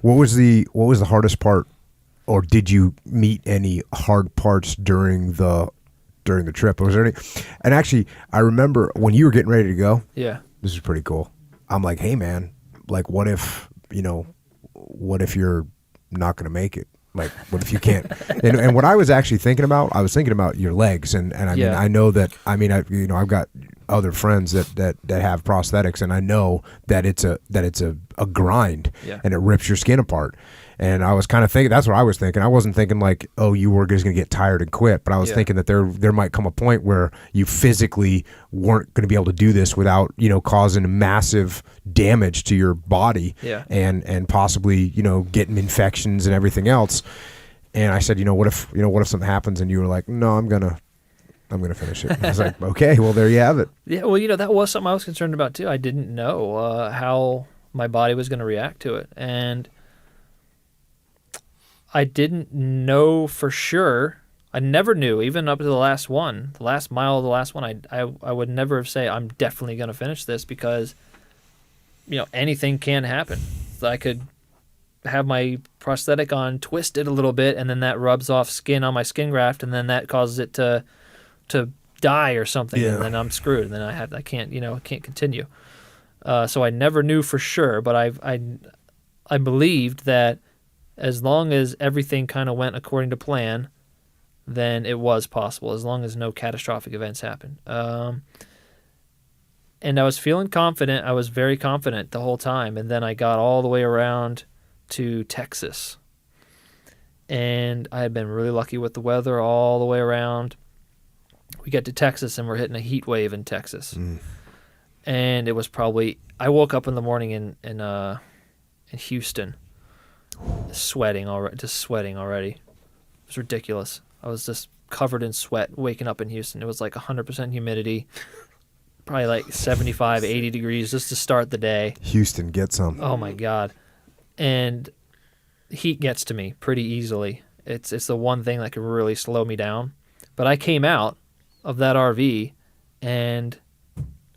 What was the hardest part, or did you meet any hard parts during the trip? Was there any? And actually, I remember when you were getting ready to go. Yeah. This is pretty cool. I'm like, hey man, like what if you're not going to make it? Like, what if you can't? And what I was actually thinking about, your legs, and I mean, I know that, I've got other friends that have prosthetics, and I know that it's a grind, and it rips your skin apart. And I was kind of thinking, that's what I was thinking. I wasn't thinking like, oh, you were just going to get tired and quit, but I was thinking that there might come a point where you physically weren't going to be able to do this without, causing massive damage to your body, and possibly, getting infections and everything else. And I said, what if something happens? And you were like, no, I'm gonna finish it. And I was like, okay, well, there you have it. Yeah, well, that was something I was concerned about too. I didn't know how my body was going to react to it, and I didn't know for sure. I never knew, even up to the last mile of the last one. I would never have said I'm definitely going to finish this, because anything can happen. I could have my prosthetic on, twist it a little bit, and then that rubs off skin on my skin graft, and then that causes it to die or something, and then I'm screwed, and then I can't continue. So I never knew for sure, but I believed that as long as everything kind of went according to plan, then it was possible, as long as no catastrophic events happened. And I was feeling confident. I was very confident the whole time. And then I got all the way around to Texas. And I had been really lucky with the weather all the way around. We get to Texas, and we're hitting a heat wave in Texas. And it was probably, I woke up in the morning in Houston, sweating already. It was ridiculous. I was just covered in sweat waking up in Houston. It was like 100% humidity, probably like 75, 80 degrees just to start the day. Houston, get some. Oh my God. And heat gets to me pretty easily. It's the one thing that could really slow me down. But I came out of that RV, and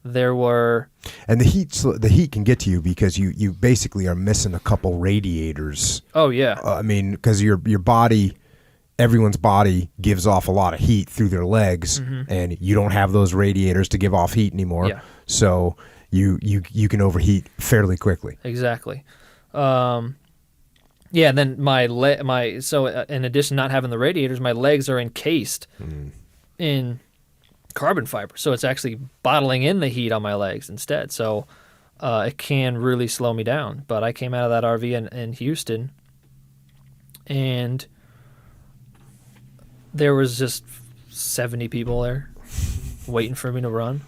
there were... And the heat can get to you because you basically are missing a couple radiators. Oh, yeah. Because your body, everyone's body gives off a lot of heat through their legs, and you don't have those radiators to give off heat anymore. Yeah. So you can overheat fairly quickly. Exactly. And then so in addition to not having the radiators, my legs are encased in carbon fiber, so it's actually bottling in the heat on my legs instead. So it can really slow me down. But I came out of that RV in Houston, and there was just 70 people there waiting for me to run,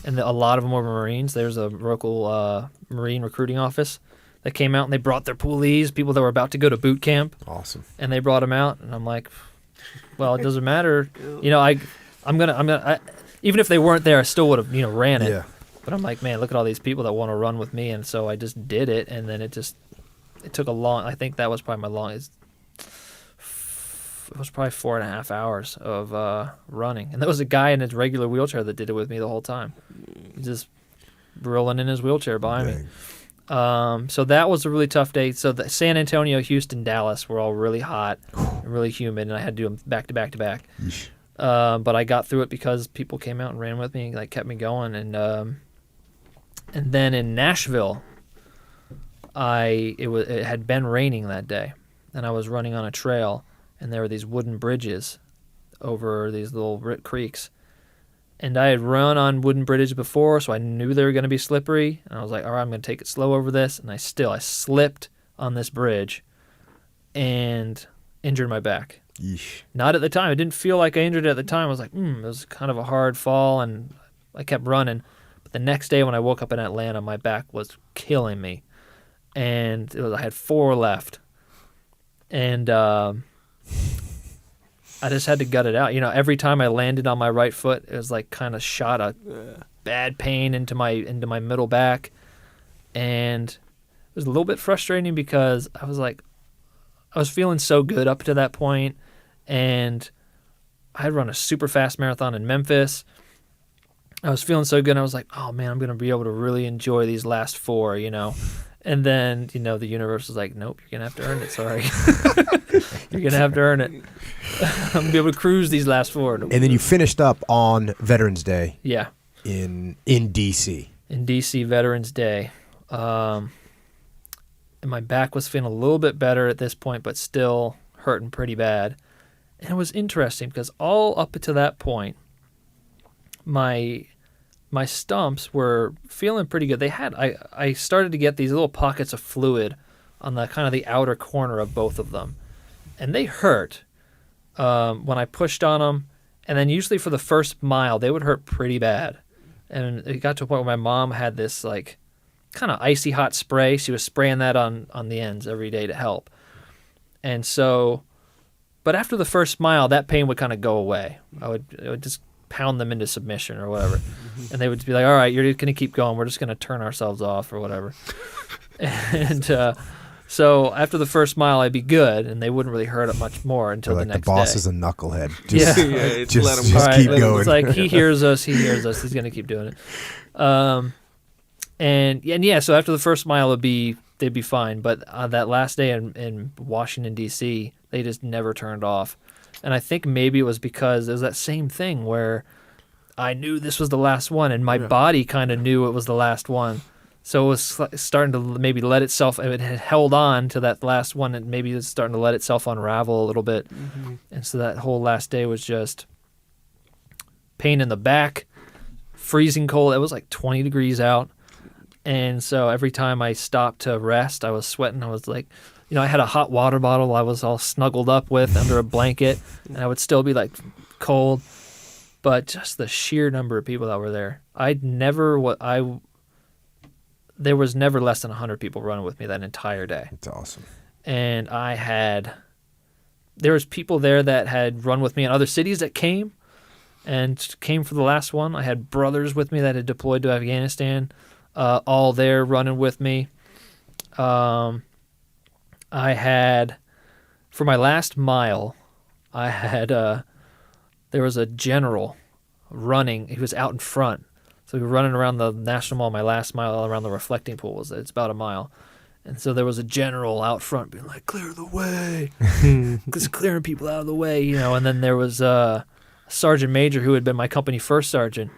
and a lot of them were Marines. There's a local Marine recruiting office that came out, and they brought their poolies, people that were about to go to boot camp. Awesome. And they brought them out, and I'm like, well, it doesn't matter. I'm gonna even if they weren't there, I still would have, ran it. Yeah. But I'm like, man, look at all these people that want to run with me, and so I just did it, and then it took a long. I think that was probably my longest. It was probably 4.5 hours of running, and there was a guy in his regular wheelchair that did it with me the whole time, just rolling in his wheelchair behind me. So that was a really tough day. So the San Antonio, Houston, Dallas were all really hot, and really humid, and I had to do them back to back to back. But I got through it because people came out and ran with me, like kept me going. And then in Nashville, it had been raining that day, and I was running on a trail, and there were these wooden bridges over these little creeks. And I had run on wooden bridges before, so I knew they were going to be slippery. And I was like, all right, I'm going to take it slow over this. And I slipped on this bridge and injured my back. Yeesh. Not at the time. It didn't feel like I injured it at the time. I was like, it was kind of a hard fall, and I kept running. But the next day when I woke up in Atlanta, my back was killing me. And I had 4 left. And I just had to gut it out. Every time I landed on my right foot, it was like kind of shot a bad pain into my middle back. And it was a little bit frustrating because I was feeling so good up to that point, and I had run a super fast marathon in Memphis. I was feeling so good, and I was like, oh man, I'm going to be able to really enjoy these last 4, And then, the universe was like, nope, you're going to have to earn it. Sorry. You're going to have to earn it. I'm going to be able to cruise these last 4. And then you finished up on Veterans Day. Yeah. In D.C. In D.C., Veterans Day. And my back was feeling a little bit better at this point, but still hurting pretty bad. And it was interesting because all up to that point, my stumps were feeling pretty good. I started to get these little pockets of fluid on the kind of the outer corner of both of them, and they hurt when I pushed on them. And then usually for the first mile, they would hurt pretty bad. And it got to a point where my mom had this like kind of icy hot spray. She was spraying that on the ends every day to help. And so, but after the first mile, that pain would kind of go away. I would just pound them into submission or whatever. And they would be like, all right, you're just going to keep going. We're just going to turn ourselves off or whatever. And so after the first mile, I'd be good, and they wouldn't really hurt it much more until the next day. The boss is a knucklehead. Just keep going. It's like, he hears us. He's going to keep doing it. And so after the first mile, they'd be fine. But that last day in Washington, D.C., they just never turned off. And I think maybe it was because it was that same thing where I knew this was the last one, and my body kind of knew it was the last one. So it was starting to maybe let itself, it had held on to that last one, and maybe it was starting to let itself unravel a little bit. Mm-hmm. And so that whole last day was just pain in the back, freezing cold. It was like 20 degrees out. And so every time I stopped to rest, I was sweating. I was like, I had a hot water bottle I was all snuggled up with under a blanket, and I would still be like cold. But just the sheer number of people that were there. There was never less than 100 people running with me that entire day. That's awesome. And there was people there that had run with me in other cities that came for the last one. I had brothers with me that had deployed to Afghanistan, all there running with me. I had, for my last mile, there was a general running. He was out in front. So we were running around the National Mall. My last mile around the reflecting pool it's about a mile. And so there was a general out front being like, clear the way. Just clearing people out of the way, And then there was a sergeant major who had been my company first sergeant.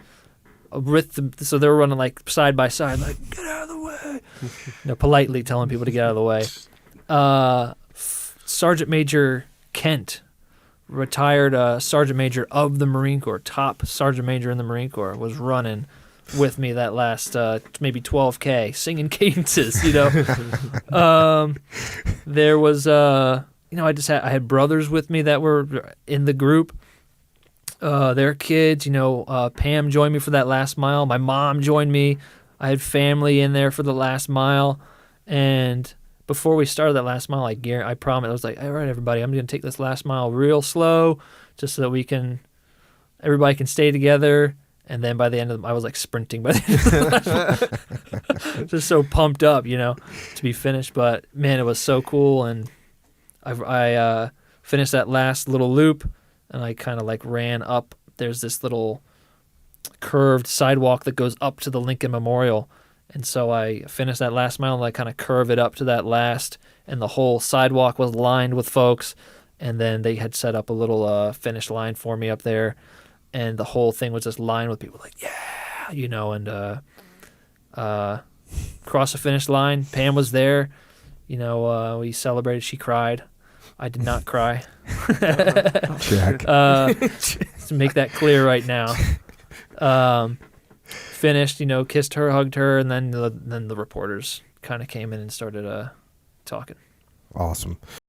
So they were running like side by side, like, get out of the way. Politely telling people to get out of the way. Sergeant Major Kent, retired Sergeant Major of the Marine Corps, top Sergeant Major in the Marine Corps, was running with me that last maybe 12K, singing cadences, There was, I had brothers with me that were in the group. Their kids, Pam joined me for that last mile. My mom joined me. I had family in there for the last mile. And before we started that last mile, I promised, I was like, all right, everybody, I'm going to take this last mile real slow just so that everybody can stay together. And then by the end of I was like sprinting by the end of the last mile. Just so pumped up, to be finished. But man, it was so cool. And I finished that last little loop, and I kind of like ran up. There's this little curved sidewalk that goes up to the Lincoln Memorial. And so I finished that last mile, and I kind of curve it up to that last, and the whole sidewalk was lined with folks. And then they had set up a little finish line for me up there, and the whole thing was just lined with people like, yeah, and cross the finish line. Pam was there, we celebrated. She cried. I did not cry. Check. To make that clear right now. Finished, kissed her, hugged her, and then the reporters kind of came in and started talking. Awesome.